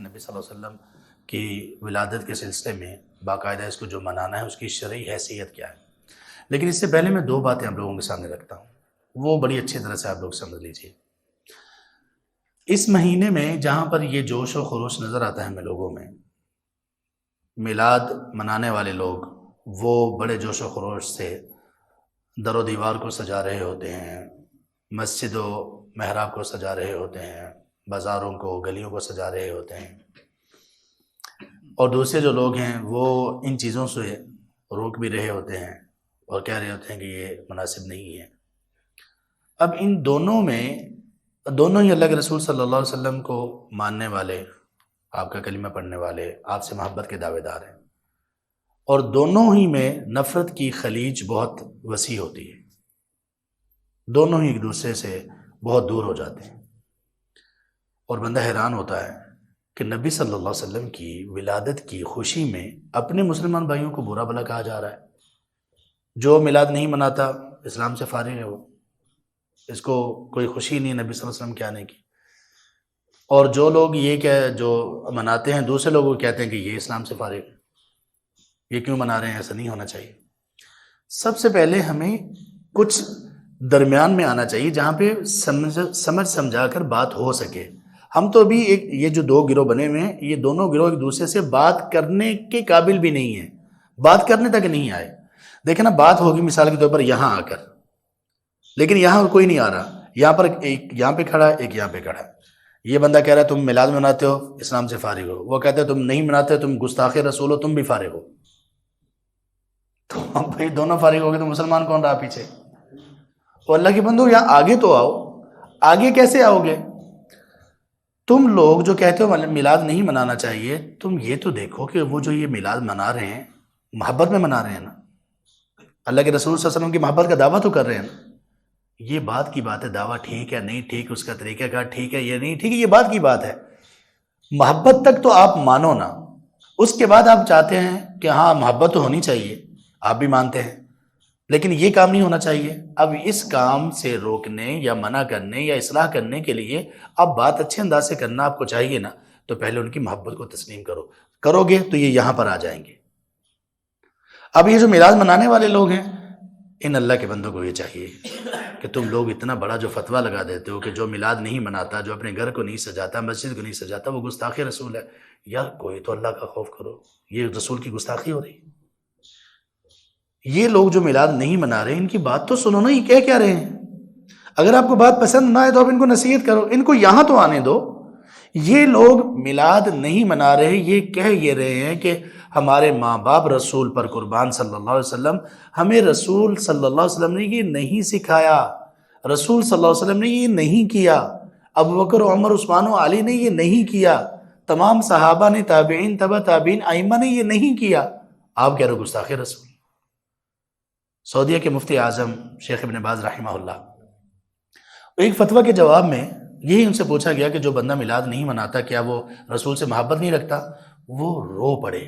کہ نبی صلی اللہ علیہ وسلم کی ولادت کے سلسلے میں باقاعدہ اس کو جو منانا ہے اس کی شرعی حیثیت کیا ہے. لیکن اس سے پہلے میں دو باتیں آپ لوگوں کے سامنے رکھتا ہوں، وہ بڑی اچھی طرح سے آپ لوگ سمجھ لیجئے. اس مہینے میں جہاں پر یہ جوش و خروش نظر آتا ہے ہمیں لوگوں میں، میلاد منانے والے لوگ وہ بڑے جوش و خروش سے در و دیوار کو سجا رہے ہوتے ہیں، مسجد و محراب کو سجا رہے ہوتے ہیں، بازاروں کو گلیوں کو سجا رہے ہوتے ہیں، اور دوسرے جو لوگ ہیں وہ ان چیزوں سے روک بھی رہے ہوتے ہیں اور کہہ رہے ہوتے ہیں کہ یہ مناسب نہیں ہے. اب ان دونوں میں دونوں ہی اللہ کے رسول صلی اللہ علیہ وسلم کو ماننے والے، آپ کا کلمہ پڑھنے والے، آپ سے محبت کے دعوے دار ہیں، اور دونوں ہی میں نفرت کی خلیج بہت وسیع ہوتی ہے، دونوں ہی ایک دوسرے سے بہت دور ہو جاتے ہیں. اور بندہ حیران ہوتا ہے کہ نبی صلی اللہ علیہ وسلم کی ولادت کی خوشی میں اپنے مسلمان بھائیوں کو برا بھلا کہا جا رہا ہے. جو میلاد نہیں مناتا اسلام سے فارغ ہے، وہ اس کو کوئی خوشی نہیں نبی صلی اللہ علیہ وسلم کے آنے کی. اور جو لوگ جو مناتے ہیں دوسرے لوگوں کو کہتے ہیں کہ یہ اسلام سے فارغ ہے، یہ کیوں منا رہے ہیں، ایسا نہیں ہونا چاہیے. سب سے پہلے ہمیں کچھ درمیان میں آنا چاہیے جہاں پہ سمجھ سمجھا کر بات ہو سکے. ہم تو ابھی یہ جو دو گروہ بنے ہوئے ہیں، یہ دونوں گروہ ایک دوسرے سے بات کرنے کے قابل بھی نہیں ہیں، بات کرنے تک نہیں آئے. دیکھیں نا، بات ہوگی مثال کے طور پر یہاں آ کر، لیکن یہاں کوئی نہیں آ رہا. یہاں پر ایک یہاں پہ کھڑا ہے، ایک یہاں پہ کھڑا ہے. یہ بندہ کہہ رہا ہے تم میلاد مناتے ہو، اسلام سے فارغ ہو. وہ کہتے ہیں تم نہیں مناتے، تم گستاخ رسول ہو، تم بھی فارغ ہو. تو بھائی دونوں فارغ ہو گئے تو مسلمان کون رہا پیچھے؟ تو اللہ کے بندو یہاں آگے تو آؤ. آگے کیسے آؤ گے؟ تم لوگ جو کہتے ہو میلاد نہیں منانا چاہیے، تم یہ تو دیکھو کہ وہ جو یہ میلاد منا رہے ہیں محبت میں منا رہے ہیں نا، اللہ کے رسول صلی اللہ علیہ وسلم کی محبت کا دعویٰ تو کر رہے ہیں نا. یہ بات کی بات ہے، دعویٰ ٹھیک ہے نہیں ٹھیک، اس کا طریقہ کار ٹھیک ہے یہ نہیں ٹھیک ہے، یہ بات کی بات ہے. محبت تک تو آپ مانو نا، اس کے بعد آپ چاہتے ہیں کہ ہاں محبت تو ہونی چاہیے، آپ بھی مانتے ہیں، لیکن یہ کام نہیں ہونا چاہیے. اب اس کام سے روکنے یا منع کرنے یا اصلاح کرنے کے لیے اب بات اچھے انداز سے کرنا آپ کو چاہیے نا. تو پہلے ان کی محبت کو تسلیم کرو گے تو یہ یہاں پر آ جائیں گے. اب یہ جو میلاد منانے والے لوگ ہیں، ان اللہ کے بندوں کو یہ چاہیے کہ تم لوگ اتنا بڑا جو فتویٰ لگا دیتے ہو کہ جو میلاد نہیں مناتا، جو اپنے گھر کو نہیں سجاتا، مسجد کو نہیں سجاتا، وہ گستاخ رسول ہے. یار کوئی تو اللہ کا خوف کرو، یہ رسول کی گستاخی ہو رہی. یہ لوگ جو میلاد نہیں منا رہے، ان کی بات تو سنو نا، یہ کہہ کیا رہے ہیں. اگر آپ کو بات پسند نہ آئے تو آپ ان کو نصیحت کرو، ان کو یہاں تو آنے دو. یہ لوگ میلاد نہیں منا رہے، یہ کہہ یہ رہے ہیں کہ ہمارے ماں باپ رسول پر قربان صلی اللہ علیہ وسلم، ہمیں رسول صلی اللہ علیہ وسلم نے یہ نہیں سکھایا، رسول صلی اللہ علیہ وسلم نے یہ نہیں کیا، ابوبکر و عمر عثمان و علی نے یہ نہیں کیا، تمام صحابہ نے، تابعین، تبع تابعین، ائمہ نے یہ نہیں کیا. آپ کہہ رہے ہو گستاخ رسول. سعودیہ کے مفتی اعظم شیخ ابن باز رحمہ اللہ، ایک فتویٰ کے جواب میں یہی ان سے پوچھا گیا کہ جو بندہ میلاد نہیں مناتا کیا وہ رسول سے محبت نہیں رکھتا؟ وہ رو پڑے.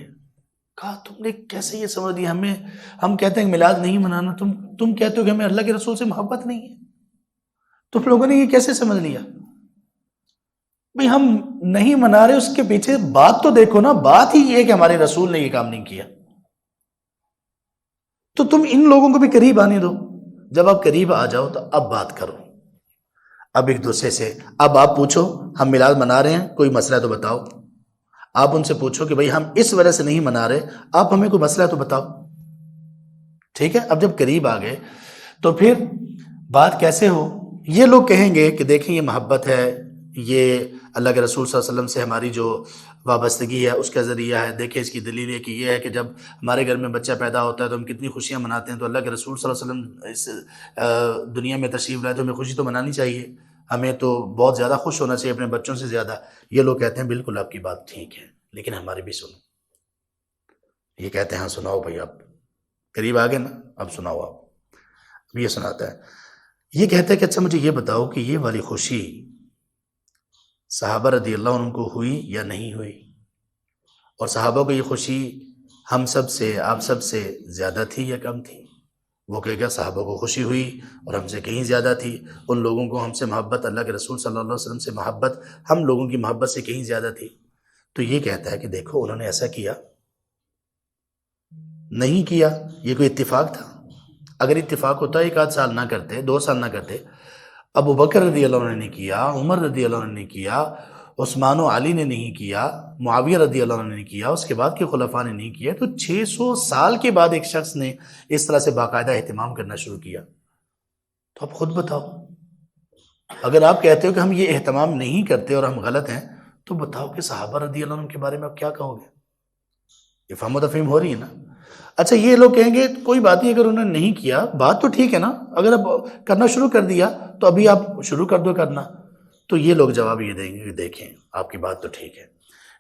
کہا تم نے کیسے یہ سمجھ لیا؟ ہم کہتے ہیں کہ میلاد نہیں منانا، تم کہتے ہو کہ ہمیں اللہ کے رسول سے محبت نہیں ہے. تم لوگوں نے یہ کیسے سمجھ لیا؟ بھئی ہم نہیں منا رہے، اس کے پیچھے بات تو دیکھو نا. بات ہی یہ ہے کہ ہمارے رسول نے یہ کام نہیں کیا. تو تم ان لوگوں کو بھی قریب آنے دو. جب آپ قریب آ جاؤ تو اب بات کرو. اب ایک دوسرے سے اب آپ پوچھو ہم میلاد منا رہے ہیں، کوئی مسئلہ تو بتاؤ. آپ ان سے پوچھو کہ بھئی ہم اس وجہ سے نہیں منا رہے، آپ ہمیں کوئی مسئلہ تو بتاؤ. ٹھیک ہے. اب جب قریب آ گئے تو پھر بات کیسے ہو؟ یہ لوگ کہیں گے کہ دیکھیں یہ محبت ہے، یہ اللہ کے رسول صلی اللہ علیہ وسلم سے ہماری جو وابستگی ہے اس کا ذریعہ ہے. دیکھیں اس کی دلیل یہ کہ یہ ہے کہ جب ہمارے گھر میں بچہ پیدا ہوتا ہے تو ہم کتنی خوشیاں مناتے ہیں، تو اللہ کے رسول صلی اللہ علیہ وسلم اس دنیا میں تشریف لائے تو ہمیں خوشی تو منانی چاہیے، ہمیں تو بہت زیادہ خوش ہونا چاہیے اپنے بچوں سے زیادہ. یہ لوگ کہتے ہیں بالکل آپ کی بات ٹھیک ہے، لیکن ہماری بھی سنو. یہ کہتے ہیں ہاں سناؤ بھائی، آپ قریب آ گئے نا، اب سناؤ. آپ اب یہ سناتا ہے، یہ کہتا ہے کہ اچھا مجھے یہ بتاؤ کہ یہ والی خوشی صحابہ رضی اللہ عنہ کو ہوئی یا نہیں ہوئی؟ اور صحابہ کو یہ خوشی ہم سب سے، آپ سب سے زیادہ تھی یا کم تھی؟ وہ کہے گا صحابہ کو خوشی ہوئی اور ہم سے کہیں زیادہ تھی. ان لوگوں کو ہم سے محبت، اللہ کے رسول صلی اللہ علیہ وسلم سے محبت ہم لوگوں کی محبت سے کہیں زیادہ تھی. تو یہ کہتا ہے کہ دیکھو انہوں نے ایسا کیا نہیں کیا، یہ کوئی اتفاق تھا؟ اگر اتفاق ہوتا 1 آدھ سال نہ کرتے، 2 سال نہ کرتے، ابو بکر رضی اللہ عنہ نے کیا، عمر رضی اللہ عنہ نے کیا، عثمان و علی نے نہیں کیا، معاویہ رضی اللہ عنہ نے نہیں کیا، اس کے بعد کے خلفاء نے نہیں کیا، تو 600 سال کے بعد ایک شخص نے اس طرح سے باقاعدہ اہتمام کرنا شروع کیا. تو آپ خود بتاؤ، اگر آپ کہتے ہو کہ ہم یہ اہتمام نہیں کرتے اور ہم غلط ہیں، تو بتاؤ کہ صحابہ رضی اللہ عنہ کے بارے میں آپ کیا کہو گے؟ یہ فہم و تفہیم ہو رہی ہے نا؟ اچھا یہ لوگ کہیں گے کوئی بات نہیں، اگر انہوں نے نہیں کیا بات تو ٹھیک ہے نا، اگر اب کرنا شروع کر دیا تو ابھی آپ شروع کر دو کرنا. تو یہ لوگ جواب یہ دیں گے کہ دیکھیں آپ کی بات تو ٹھیک ہے،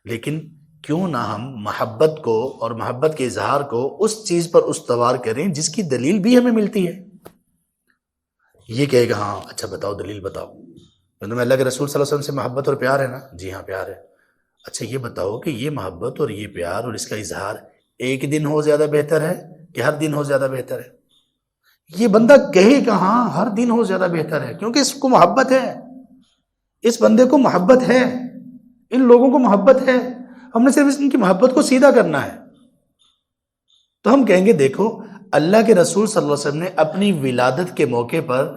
لیکن کیوں نہ ہم محبت کو اور محبت کے اظہار کو اس چیز پر استوار کریں جس کی دلیل بھی ہمیں ملتی ہے. یہ کہے گا ہاں اچھا بتاؤ دلیل بتاؤ. تمہیں اللہ کے رسول صلی اللہ علیہ وسلم سے محبت اور پیار ہے نا؟ جی ہاں پیار ہے. اچھا یہ بتاؤ کہ یہ محبت اور یہ پیار اور اس کا اظہار ایک دن ہو زیادہ بہتر ہے کہ ہر دن ہو زیادہ بہتر ہے؟ یہ بندہ کہے کہ ہاں ہر دن ہو زیادہ بہتر ہے، کیونکہ اس کو محبت ہے، اس بندے کو محبت ہے، ان لوگوں کو محبت ہے، ہم نے صرف ان کی محبت کو سیدھا کرنا ہے. تو ہم کہیں گے دیکھو اللہ کے رسول صلی اللہ علیہ وسلم نے اپنی ولادت کے موقع پر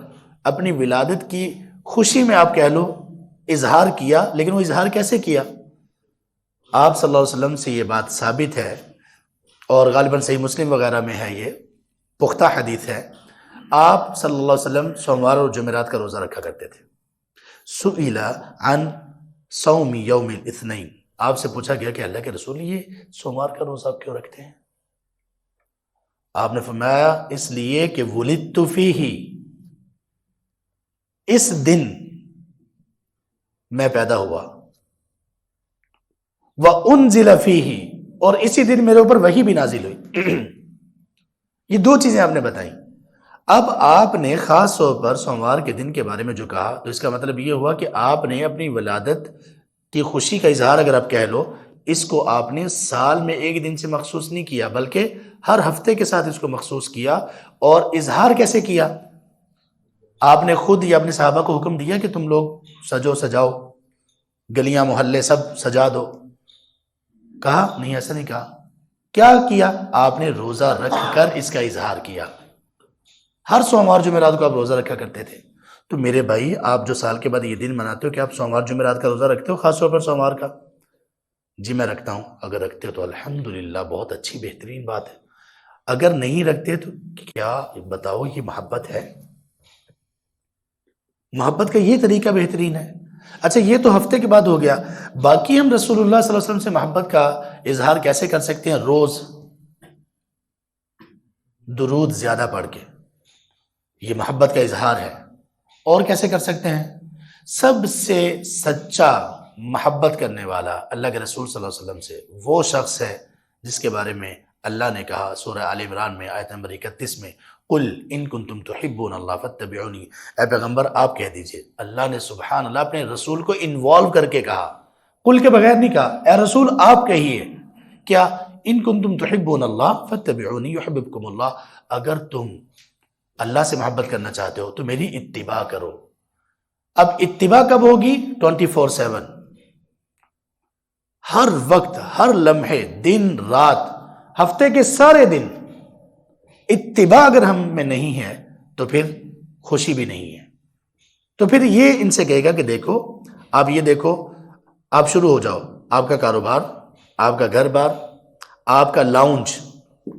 اپنی ولادت کی خوشی میں آپ کہہ لو اظہار کیا، لیکن وہ اظہار کیسے کیا؟ آپ صلی اللہ علیہ وسلم سے یہ بات ثابت ہے اور غالباً صحیح مسلم وغیرہ میں ہے، یہ پختہ حدیث ہے. آپ صلی اللہ علیہ وسلم سوموار اور جمعرات کا روزہ رکھا کرتے تھے. سئل عن صوم یوم الاثنین، آپ سے پوچھا گیا کہ اللہ کے رسول یہ سوموار کا روزہ کیوں رکھتے ہیں؟ آپ نے فرمایا اس لیے کہ ولدت فیہ، اس دن میں پیدا ہوا، وانزل فیہ، اور اسی دن میرے اوپر وحی بھی نازل ہوئی. یہ دو چیزیں آپ نے بتائیں. اب آپ نے خاص طور پر سوموار کے دن کے بارے میں جو کہا تو اس کا مطلب یہ ہوا کہ آپ نے اپنی ولادت کی خوشی کا اظہار اگر آپ کہہ لو، اس کو آپ نے سال میں ایک دن سے مخصوص نہیں کیا بلکہ ہر ہفتے کے ساتھ اس کو مخصوص کیا. اور اظہار کیسے کیا؟ آپ نے خود یا اپنے صحابہ کو حکم دیا کہ تم لوگ سجو سجاؤ، گلیاں محلے سب سجا دو؟ کہا نہیں، ایسا نہیں کہا. کیا کیا؟ آپ نے روزہ رکھ کر اس کا اظہار کیا. ہر سوموار جمعرات کو آپ روزہ رکھا کرتے تھے. تو میرے بھائی آپ جو سال کے بعد یہ دن مناتے ہو کہ آپ سوموار جمعرات کا روزہ رکھتے ہو خاص طور پر سوموار کا؟ جی میں رکھتا ہوں. اگر رکھتے ہو تو الحمدللہ بہت اچھی بہترین بات ہے. اگر نہیں رکھتے تو کیا بتاؤ یہ محبت ہے؟ محبت کا یہ طریقہ بہترین ہے. اچھا یہ تو ہفتے کے بعد ہو گیا، باقی ہم رسول اللہ صلی اللہ علیہ وسلم سے محبت کا اظہار کیسے کر سکتے ہیں؟ روز درود زیادہ پڑھ کے، یہ محبت کا اظہار ہے. اور کیسے کر سکتے ہیں؟ سب سے سچا محبت کرنے والا اللہ کے رسول صلی اللہ علیہ وسلم سے وہ شخص ہے جس کے بارے میں اللہ نے کہا سورہ آل عمران میں آیت نمبر 31 میں، قل ان کنتم تحبون اللہ فاتبعونی، اے پیغمبر آپ کہہ دیجئے. اللہ نے سبحان اللہ اپنے رسول کو انوالو کر کے کہا، قل کے بغیر نہیں کہا. اے رسول آپ کہیے کیا؟ ان کنتم تحبون اللہ فاتبعونی یحببکم اللہ، اگر تم اللہ سے محبت کرنا چاہتے ہو تو میری اتباع کرو. اب اتباع کب ہوگی؟ 24/7، ہر وقت، ہر لمحے، دن رات، ہفتے کے سارے دن. اتباع اگر ہم میں نہیں ہے تو پھر خوشی بھی نہیں ہے. تو پھر یہ ان سے کہے گا کہ دیکھو آپ یہ دیکھو، آپ شروع ہو جاؤ، آپ کا کاروبار، آپ کا گھر بار، آپ کا لاؤنج،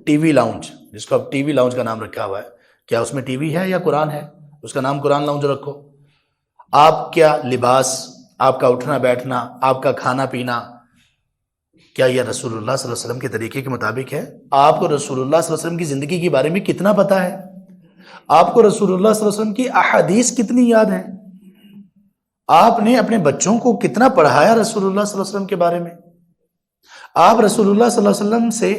ٹی وی لاؤنج جس کو اب ٹی وی لاؤنج کا نام رکھا ہوا ہے، کیا اس میں ٹی وی ہے یا قرآن ہے؟ اس کا نام قرآن لاؤنج رکھو. آپ کیا لباس، آپ کا اٹھنا بیٹھنا، آپ کا کھانا پینا، کیا یہ رسول اللہ صلی اللہ علیہ وسلم کے طریقے کے مطابق ہے؟ آپ کو رسول اللہ صلی اللہ علیہ وسلم کی زندگی کے بارے میں کتنا پتہ ہے؟ آپ کو رسول اللہ صلی اللہ علیہ وسلم کی احادیث کتنی یاد ہیں؟ آپ نے اپنے بچوں کو کتنا پڑھایا رسول اللہ صلی اللہ علیہ وسلم کے بارے میں؟ آپ رسول اللہ صلی اللہ علیہ وسلم سے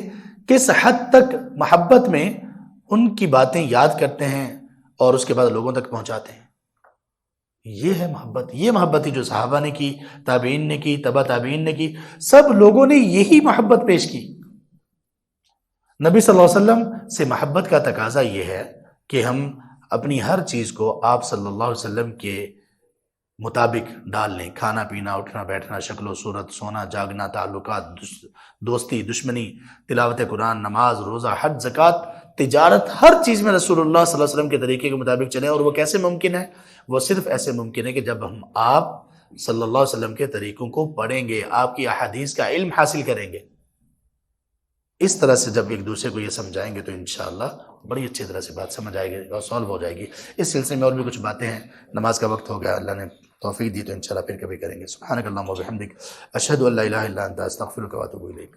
کس حد تک محبت میں ان کی باتیں یاد کرتے ہیں اور اس کے بعد لوگوں تک پہنچاتے ہیں؟ یہ ہے محبت. یہ محبت ہی جو صحابہ نے کی، تابعین نے کی، تبع تابعین نے کی، سب لوگوں نے یہی محبت پیش کی. نبی صلی اللہ علیہ وسلم سے محبت کا تقاضا یہ ہے کہ ہم اپنی ہر چیز کو آپ صلی اللہ علیہ وسلم کے مطابق ڈال لیں، کھانا پینا، اٹھنا بیٹھنا، شکل و صورت، سونا جاگنا، تعلقات، دوستی، دشمنی، تلاوت قرآن، نماز، روزہ، حج، زکوٰۃ، تجارت، ہر چیز میں رسول اللہ صلی اللہ علیہ وسلم کے طریقے کے مطابق چلیں۔ اور وہ کیسے ممکن ہے؟ وہ صرف ایسے ممکن ہے کہ جب ہم آپ صلی اللہ علیہ وسلم کے طریقوں کو پڑھیں گے، آپ کی احادیث کا علم حاصل کریں گے۔ اس طرح سے جب ایک دوسرے کو یہ سمجھائیں گے تو انشاءاللہ بڑی اچھی طرح سے بات سمجھ آئے گی اور سالو ہو جائے گی۔ اس سلسلے میں اور بھی کچھ باتیں ہیں، نماز کا وقت ہو گیا، اللہ نے توفیق دی تو انشاءاللہ پھر کبھی کریں گے۔ سبحانک اللہم و بحمدک، اشہد ان لا الہ الا انت، استغفرک و اتوب الیک۔